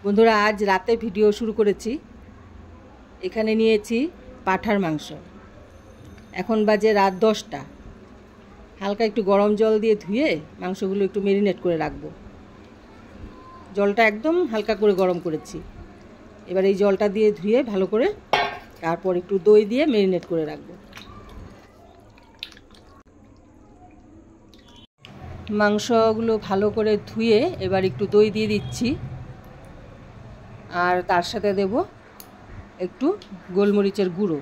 বন্ধুরা আজ রাতে ভিডিও শুরু করেছি। এখানে নিয়েছি পাঁঠার মাংস। এখন বাজে রাত 10টা। হালকা একটু গরম জল দিয়ে ধুয়ে মাংসগুলো একটু ম্যারিনেট করে রাখবো। জলটা একদম হালকা করে গরম করেছি। এবার এই জলটা দিয়ে ধুয়ে ভালো করে তারপর একটু দই দিয়ে ম্যারিনেট করে রাখবো। মাংসগুলো ভালো করে ধুয়ে এবার একটু দই দিয়ে দিচ্ছি, আর তার সাথে দেব একটু গোলমরিচের গুঁড়ো।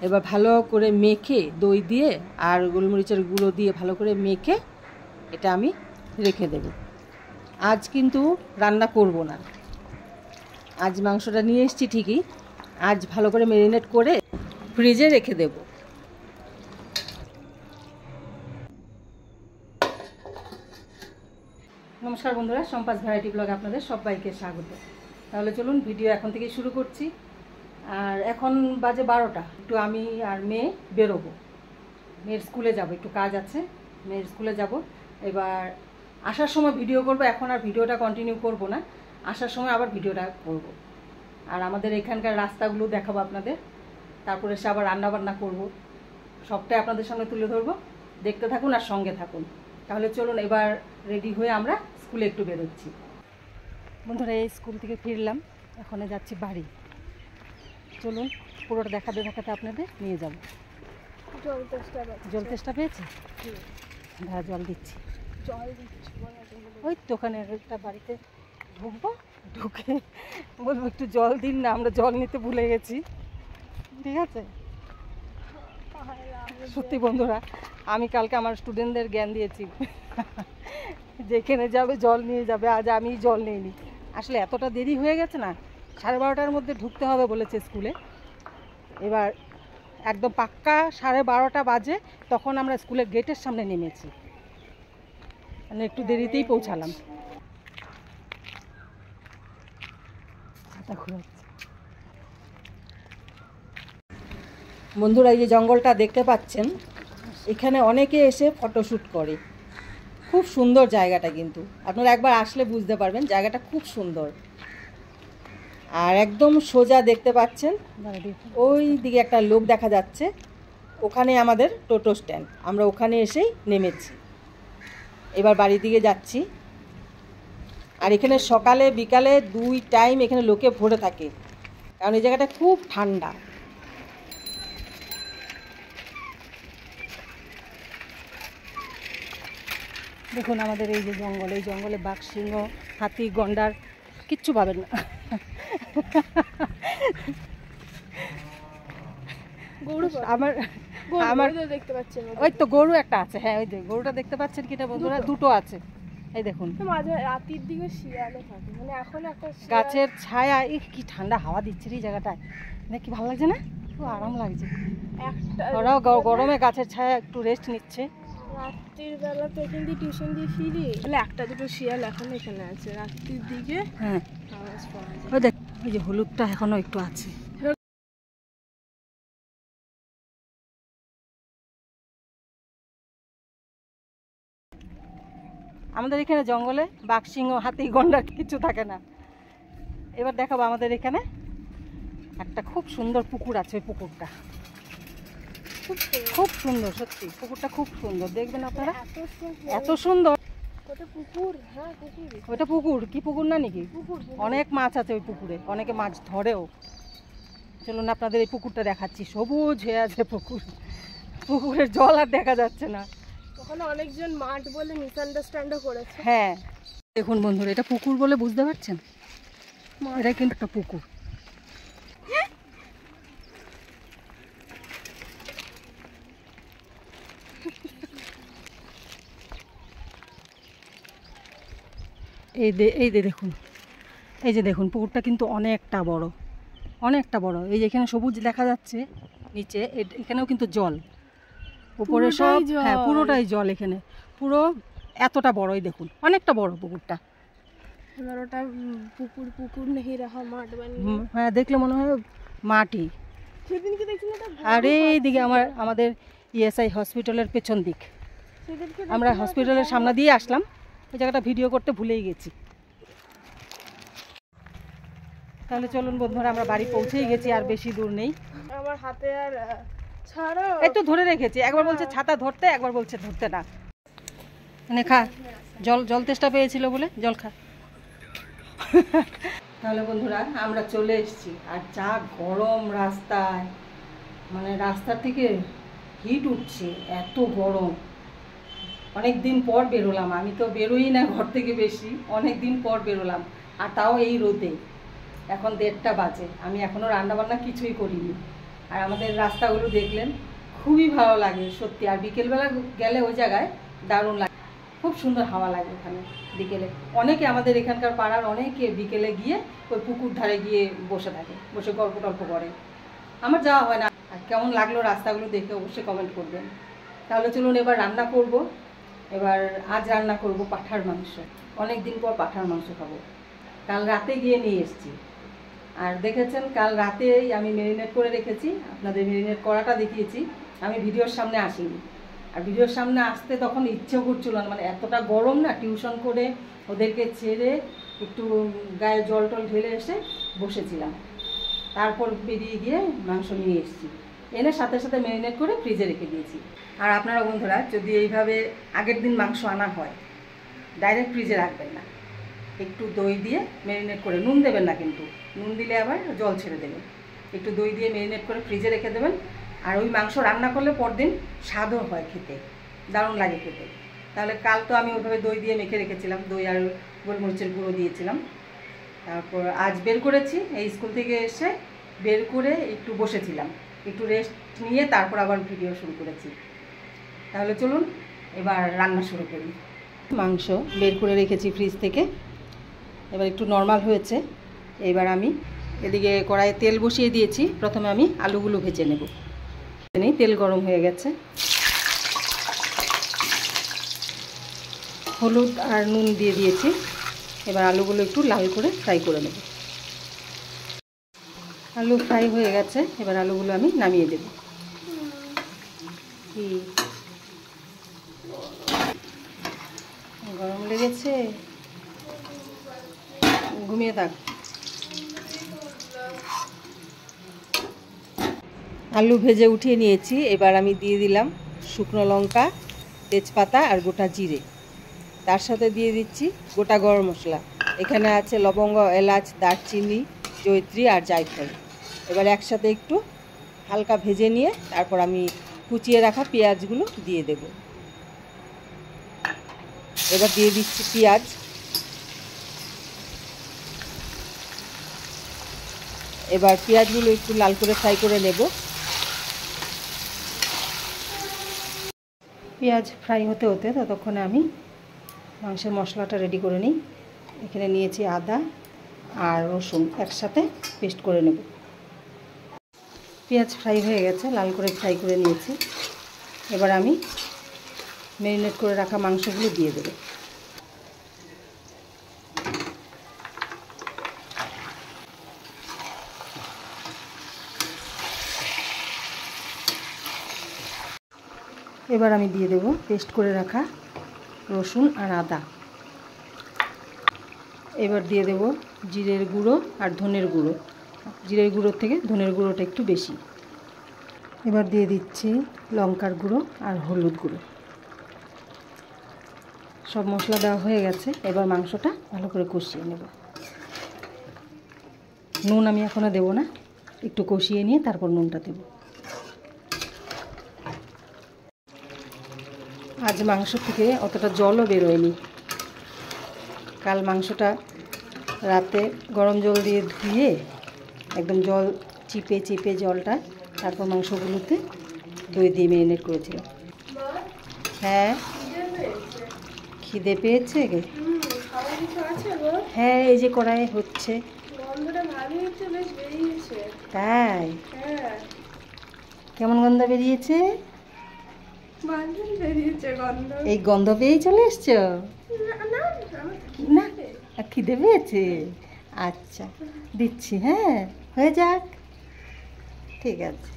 এবার ভালো করে মেখে দই দিয়ে আর গোলমরিচের গুঁড়ো দিয়ে ভালো করে মেখে এটা আমি রেখে দেব। আজ কিন্তু রান্না করব না। আজ মাংসটা নিয়ে এসেছি ঠিকই, আজ ভালো করে ম্যারিনেট করে ফ্রিজে রেখে দেব। নমস্কার বন্ধুরা, সম্পাস ভ্যারাইটি ব্লগ আপনাদের সবাইকে স্বাগত। তাহলে চলুন ভিডিও এখন থেকে শুরু করছি। আর এখন বাজে 12টা। একটু আমি আর মেয়ে বেরোবো, মেয়ের স্কুলে যাব, একটু কাজ আছে, মেয়ের স্কুলে যাব। এবার আসার সময় ভিডিও করব, এখন আর ভিডিওটা কন্টিনিউ করব না, আসার সময় আবার ভিডিওটা করব। আর আমাদের এখানকার রাস্তাগুলো দেখাবো আপনাদের, তারপরে সে আবার রান্নাবান্না করব, সবটাই আপনাদের সামনে তুলে ধরবো। দেখতে থাকুন আর সঙ্গে থাকুন। তাহলে চলুন এবার রেডি হয়ে আমরা স্কুলে একটু বেরোচ্ছি। বন্ধুরা এই স্কুল থেকে ফিরলাম, এখন যাচ্ছি বাড়ি। চলুন পুরোটা দেখাতে দেখাতে আপনাদের নিয়ে যাব। জল তেষ্টা পেয়েছে? হ্যাঁ জল দিচ্ছি। ওই তো ওখানে একটা বাড়িতে ঢুকবো, ঢুকে বলবো একটু জল দিন না, আমরা জল নিতে ভুলে গেছি। ঠিক আছে? সত্যি বন্ধুরা, আমি কালকে আমার স্টুডেন্টদের জ্ঞান দিয়েছি, যেখানে যাবে জল নিয়ে যাবে। আজ আমি জল নিইনি। আসলে এতটা দেরি হয়ে গেছে না, 12:30টার মধ্যে ঢুকতে হবে বলেছে স্কুলে। এবার একদম পাক্কা 12:30 বাজে, তখন আমরা স্কুলের গেটের সামনে নেমেছি, মানে একটু দেরিতেই পৌঁছালাম। বন্ধুরা এই যে জঙ্গলটা দেখতে পাচ্ছেন, এখানে অনেকে এসে ফটোশ্যুট করে। খুব সুন্দর জায়গাটা, কিন্তু আপনারা একবার আসলে বুঝতে পারবেন জায়গাটা খুব সুন্দর। আর একদম সোজা দেখতে পাচ্ছেন ওই দিকে একটা লোক দেখা যাচ্ছে, ওখানে আমাদের টোটো স্ট্যান্ড। আমরা ওখানে এসেই নেমেছি, এবার বাড়ির দিকে যাচ্ছি। আর এখানে সকালে বিকালে 2 টাইম এখানে লোকে ভরে থাকে, কারণ এই জায়গাটা খুব ঠান্ডা। দেখুন আমাদের এই যে জঙ্গল, এই জঙ্গলে বাঘ, সিংহ, হাতি, গন্ডার কিচ্ছু পাবেন না। আমার দেখতে পাচ্ছেন ওই তো গরু একটা আছে। হ্যাঁ ওই যে গরুটা দেখতে পাচ্ছেন কিনা বন্ধুরা? দুটো আছে, এই দেখুন। রাতের দিকে শিয়ালও থাকে, মানে এখন একটা গাছের ছায়া। কি ঠান্ডা হাওয়া দিচ্ছে এই জায়গাটায়, কি ভালো লাগছে না? খুব আরাম লাগছে। ওরাও গরমে গাছের ছায়া একটু রেস্ট নিচ্ছে। রাত্রির বেলা তো এখান দিয়ে টিউশন দিয়ে ফিরি, তাহলে একটা দুটো শিয়াল এখন এখানে আছে রাত্রির দিকে। হ্যাঁ ওই দেখ, ওই যে হলুদটা এখনো একটু আছে। আমাদের এখানে জঙ্গলে বাঘ, সিংহ, হাতি, গন্ডার কিছু থাকে না। এবার দেখাবো আমাদের এখানে একটা খুব সুন্দর পুকুর আছে। ওই পুকুরটা খুব সুন্দর, সত্যি পুকুরটা খুব সুন্দর, দেখবেন আপনারা। এত সুন্দর ওইটা পুকুর, কি পুকুর না নাকি? অনেক মাছ আছে ওই পুকুরে, অনেকে মাছ ধরেও। চলুন আপনাদের এই পুকুরটা দেখাচ্ছি। সবুজ হয়ে আছে পুকুর, পুকুরের জল আর দেখা যাচ্ছে না। ওখানে অনেকজন মাঠ বলে মিসআন্ডারস্ট্যান্ডও করেছে। হ্যাঁ দেখুন বন্ধুরা, এটা পুকুর বলে বুঝতে পারছেন, এটা কিন্তু একটা পুকুর। এই দেখুন, এই যে দেখুন পুকুরটা কিন্তু অনেকটা বড়, অনেকটা বড়। এই যে এখানে সবুজ দেখা যাচ্ছে, নিচে এখানেও কিন্তু জল, উপরে সব। হ্যাঁ পুরোটাই জল এখানে, পুরো এতটা বড়। এই দেখুন অনেকটা বড় পুকুরটা। এবার ওটা পুকুর পুকুর নেই রাখা, মাঠ বানিয়ে। হ্যাঁ দেখলে মনে হয় মাটি। সেদিনকে দেখছিলাম। আর এইদিকে আমাদের ইএসআই হসপিটালের পেছন দিক, আমরা হসপিটালের সামনে দিয়ে আসলাম। এই জায়গাটা ভিডিও করতে ভুলেই গেছি। তাহলে চলুন বন্ধুরা, আমরা বাড়ি পৌঁছেই গেছি, আর বেশি দূর নেই। আমার হাতে আর ছাড়ো, এই তো ধরে রেখেছি, একবার বলছে ছাতা ধরতে, একবার বলছে ধরতে না। মানে খা, জল তেষ্টা পেয়েছিল বলে জল খা। তাহলে বন্ধুরা আমরা চলে এসেছি, আর যা গরম রাস্তায়, মানে রাস্তা থেকে হিট উঠছে, এত গরম। অনেক দিন পর বেরোলাম, আমি তো বেরোই না ঘর থেকে বেশি, অনেক দিন পর বেরোলাম, আর তাও এই রোদে। এখন 1:30 বাজে, আমি এখনও রান্নাবান্না কিছুই করিনি। আর আমাদের রাস্তাগুলো দেখলেন, খুবই ভালো লাগে সত্যি। আর বিকেলবেলা গেলে ওই জায়গায় দারুণ লাগে, খুব সুন্দর হাওয়া লাগে ওখানে বিকেলে। অনেকে আমাদের এখানকার পাড়ার অনেকে বিকেলে গিয়ে ওই পুকুর ধারে গিয়ে বসে থাকে, বসে গল্প টল্প করে। আমার যাওয়া হয় না। আর কেমন লাগলো রাস্তাগুলো দেখে অবশ্যই কমেন্ট করবেন। তাহলে চলুন এবার রান্না করব। এবার আজ রান্না করব পাঁঠার মাংস। অনেক দিন পর পাঁঠার মাংস খাবো। কাল রাতে গিয়ে নিয়ে এসেছি, আর দেখেছেন কাল রাতেই আমি ম্যারিনেট করে রেখেছি, আপনাদের ম্যারিনেট করাটা দেখিয়েছি। আমি ভিডিওর সামনে আসিনি, আর ভিডিওর সামনে আসতে তখন ইচ্ছেও করছিল না, মানে এতটা গরম না। টিউশন করে ওদেরকে ছেড়ে একটু গায়ে জল টল ঢেলে এসে বসেছিলাম, তারপর বেরিয়ে গিয়ে মাংস নিয়ে এসেছি, এনে সাথে সাথে ম্যারিনেট করে ফ্রিজে রেখে দিয়েছি। আর আপনারা বন্ধুরা যদি এইভাবে আগের দিন মাংস আনা হয়, ডাইরেক্ট ফ্রিজে রাখবেন না, একটু দই দিয়ে ম্যারিনেট করে, নুন দেবেন না কিন্তু, নুন দিলে আবার জল ছেড়ে দেবেন। একটু দই দিয়ে ম্যারিনেট করে ফ্রিজে রেখে দেবেন। আর ওই মাংস রান্না করলে পরদিন স্বাদও হয় খেতে, দারুণ লাগে খেতে। তাহলে কাল তো আমি ওইভাবে দই দিয়ে মেখে রেখেছিলাম, দই আর গোলমরিচের গুঁড়ো দিয়েছিলাম। তারপর আজ বের করেছি, এই স্কুল থেকে এসে বের করে একটু বসেছিলাম, একটু রেস্ট নিয়ে তারপর আবার ভিডিও শুরু করেছি। তাহলে চলুন এবার রান্না শুরু করি। মাংস বের করে রেখেছি ফ্রিজ থেকে, এবার একটু নর্মাল হয়েছে। এবার আমি এদিকে কড়াইয়ে তেল বসিয়ে দিয়েছি, প্রথমে আমি আলুগুলো ভেজে নেব। তেল গরম হয়ে গেছে, হলুদ আর নুন দিয়ে দিয়েছি। এবার আলুগুলো একটু লাল করে ফ্রাই করে নেব। আলু ফ্রাই হয়ে গেছে, এবার আলুগুলো আমি নামিয়ে দেব। কি গরম লেগেছে, ঘুমিয়ে থাক। আলু ভেজে উঠিয়ে নিয়েছি, এবার আমি দিয়ে দিলাম শুকনো লঙ্কা, তেজপাতা আর গোটা জিরে। তার সাথে দিয়ে দিচ্ছি গোটা গরম মশলা, এখানে আছে লবঙ্গ, এলাচ, দারচিনি, জয়িত্রী আর জায়ফল। এবার একসাথে একটু হালকা ভেজে নিয়ে তারপর আমি কুচিয়ে রাখা পেঁয়াজগুলো দিয়ে দেব। এবার দিয়ে দিচ্ছি পেঁয়াজ। এবার পেঁয়াজগুলো একটু লাল করে ফ্রাই করে নেব। পেঁয়াজ ফ্রাই হতে হতে ততক্ষণে আমি মাংসের মশলাটা রেডি করে নিই। এখানে নিয়েছি আদা আর রসুন, একসাথে পেস্ট করে নেব। পেঁয়াজ ফ্রাই হয়ে গেছে, লাল করে ফ্রাই করে নিয়েছি। এবার আমি ম্যারিনেট করে রাখা মাংসগুলো দিয়ে দেব। এবার আমি দিয়ে দেব পেস্ট করে রাখা রসুন আর আদা। এবার দিয়ে দেব জিরের গুঁড়ো আর ধনের গুঁড়ো, জিরের গুঁড়োর থেকে ধনের গুঁড়োটা একটু বেশি। এবার দিয়ে দিচ্ছি লঙ্কার গুঁড়ো আর হলুদ গুঁড়ো। সব মশলা দেওয়া হয়ে গেছে, এবার মাংসটা ভালো করে কষিয়ে নেব। নুন আমি এখনও দেবো না, একটু কষিয়ে নিয়ে তারপর নুনটা দেব। আজ মাংস থেকে অতটা জলও বেরোয়নি। কাল মাংসটা রাতে গরম জল দিয়ে ধুয়ে একদম জল চিপে চিপে জলটা, তারপর মাংসগুলোতে দই দিয়ে ম্যারিনেট করেছিলাম। হ্যাঁ খিদে পেয়েছে গে? হ্যাঁ এই যে কড়াই হচ্ছে। তাই? কেমন গন্ধ বেরিয়েছে? এই গন্ধ পেয়েই চলে এসছো? না খিদে পেয়েছে? আচ্ছা দিচ্ছি, হ্যাঁ হয়ে যাক, ঠিক আছে।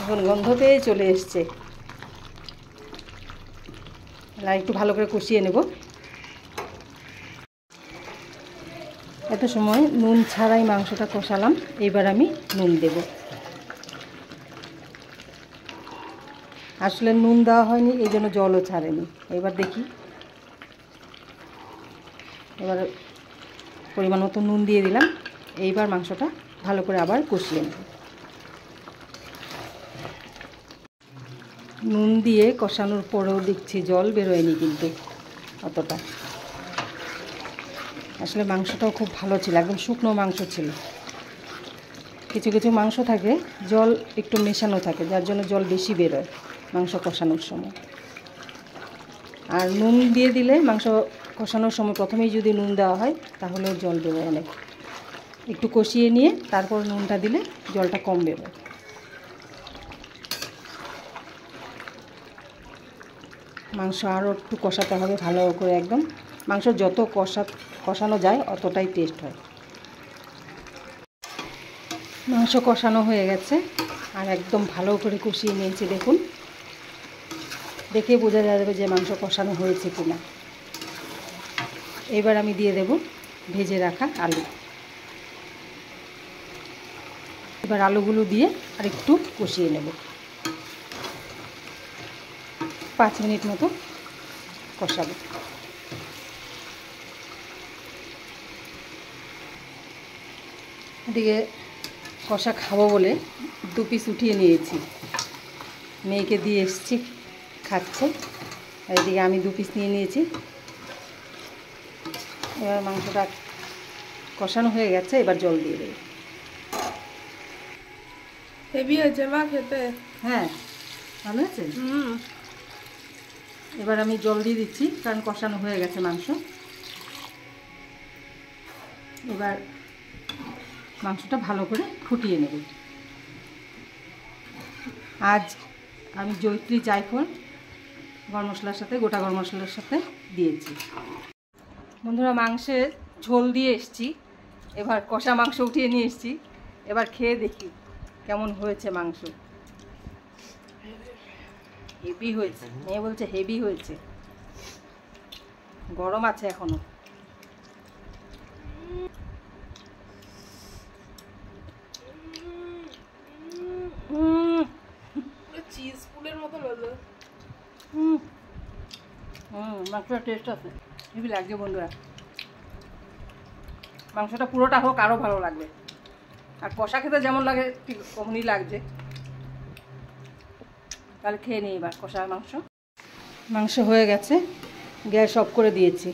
এখন গন্ধ পেয়ে চলে এসছে, একটু ভালো করে কষিয়ে নেব। এত সময় নুন ছাড়াই মাংসটা কষালাম, এবার আমি নুন দেব। আসলে নুন দেওয়া হয়নি, এই জন্য জলও ছাড়েনি। এবার দেখি, এবার পরিমাণ মতো নুন দিয়ে দিলাম। এইবার মাংসটা ভালো করে আবার কষিয়ে নেব। নুন দিয়ে কষানোর পরেও দেখছি জল বেরোয়নি কিন্তু অতটা। আসলে মাংসটাও খুব ভালো ছিল, একদম শুকনো মাংস ছিল। কিছু কিছু মাংস থাকে জল একটু মেশানো থাকে, যার জন্য জল বেশি বেরোয় মাংস কষানোর সময়। আর নুন দিয়ে দিলে মাংস কষানোর সময় প্রথমেই যদি নুন দেওয়া হয় তাহলেও জল বেরোয় অনেক। একটু কষিয়ে নিয়ে তারপর নুনটা দিলে জলটা কম বেরোয়। মাংস আরও একটু কষাতে হবে ভালো করে, একদম মাংস যত কষানো যায় অতটাই টেস্ট হয়। মাংস কষানো হয়ে গেছে আর একদম ভালো করে কষিয়ে নিয়েছি। দেখুন, দেখে বোঝা যাবে যে মাংস কষানো হয়েছে কিনা। এবার আমি দিয়ে দেব ভেজে রাখা আলু। এবার আলুগুলো দিয়ে আর একটু কষিয়ে নেব, 5 মিনিট মতো কষাবো। এদিকে কষা খাবো বলে 2 পিস উঠিয়ে নিয়েছি, মেয়েকে দিয়ে এসেছি, খাচ্ছে। আর এদিকে আমি 2 পিস নিয়ে নিয়েছি। এবার মাংসটা কষানো হয়ে গেছে, এবার জল দিয়ে দেব। হেভি হয়েছে মা খেতে। হ্যাঁ, ভালো আছে। এবার আমি জল দিয়ে দিচ্ছি, কারণ কষানো হয়ে গেছে মাংস। এবার মাংসটা ভালো করে ফুটিয়ে নেব। আজ আমি জয়িত্রী জায়ফল গরম মশলার সাথে, গোটা গরম মশলার সাথে দিয়েছি। বন্ধুরা, মাংসের ঝোল দিয়ে এসছি, এবার কষা মাংস উঠিয়ে নিয়ে এসছি। এবার খেয়ে দেখি কেমন হয়েছে মাংস। হেভি হয়েছে, মেয়ে বলছে হেভি হয়েছে। গরম আছে এখনো। চিজ পুলের মতো হলো। মাংসটা টেস্ট আছে, হেভি লাগছে বন্ধুরা। মাংসটা পুরোটা হোক আরও ভালো লাগবে। আর কষা খেতে যেমন লাগে ঠিক অমনই লাগছে। তাহলে খেয়ে নিই এবার কষা মাংস। মাংস হয়ে গেছে, গ্যাস অফ করে দিয়েছি।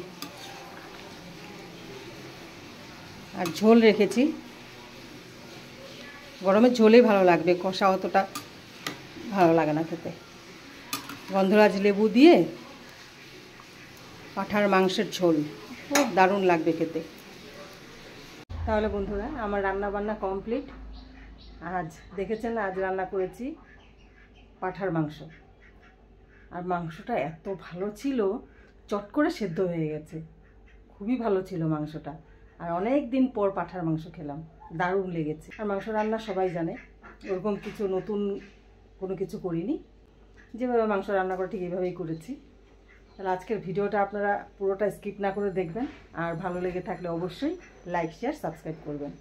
আর ঝোল রেখেছি, গরমের ঝোলেই ভালো লাগবে, কষা অতটা ভালো লাগে না খেতে। গন্ধরাজ লেবু দিয়ে পাঁঠার মাংসের ঝোল দারুণ লাগবে খেতে। তাহলে বন্ধুরা, আমার রান্না বান্না কমপ্লিট। আজ দেখেছেন, আজ রান্না করেছি পাঁঠার মাংস। আর মাংসটা এত ভালো ছিল, চট করে সেদ্ধ হয়ে গেছে। খুবই ভালো ছিল মাংসটা। আর অনেক দিন পর পাঁঠার মাংস খেলাম, দারুণ লেগেছে। আর মাংস রান্না সবাই জানে, ওরকম কিছু নতুন কোনো কিছু করিনি। যেভাবে মাংস রান্না করে ঠিক এইভাবেই করেছি। তাহলে আজকের ভিডিওটা আপনারা পুরোটা স্কিপ না করে দেখবেন। আর ভালো লেগে থাকলে অবশ্যই লাইক, শেয়ার, সাবস্ক্রাইব করবেন।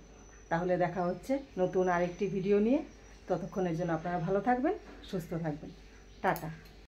তাহলে দেখা হচ্ছে নতুন আরেকটি ভিডিও নিয়ে। ততক্ষণের জন্য আপনারা ভালো থাকবেন, সুস্থ থাকবেন। টাটা।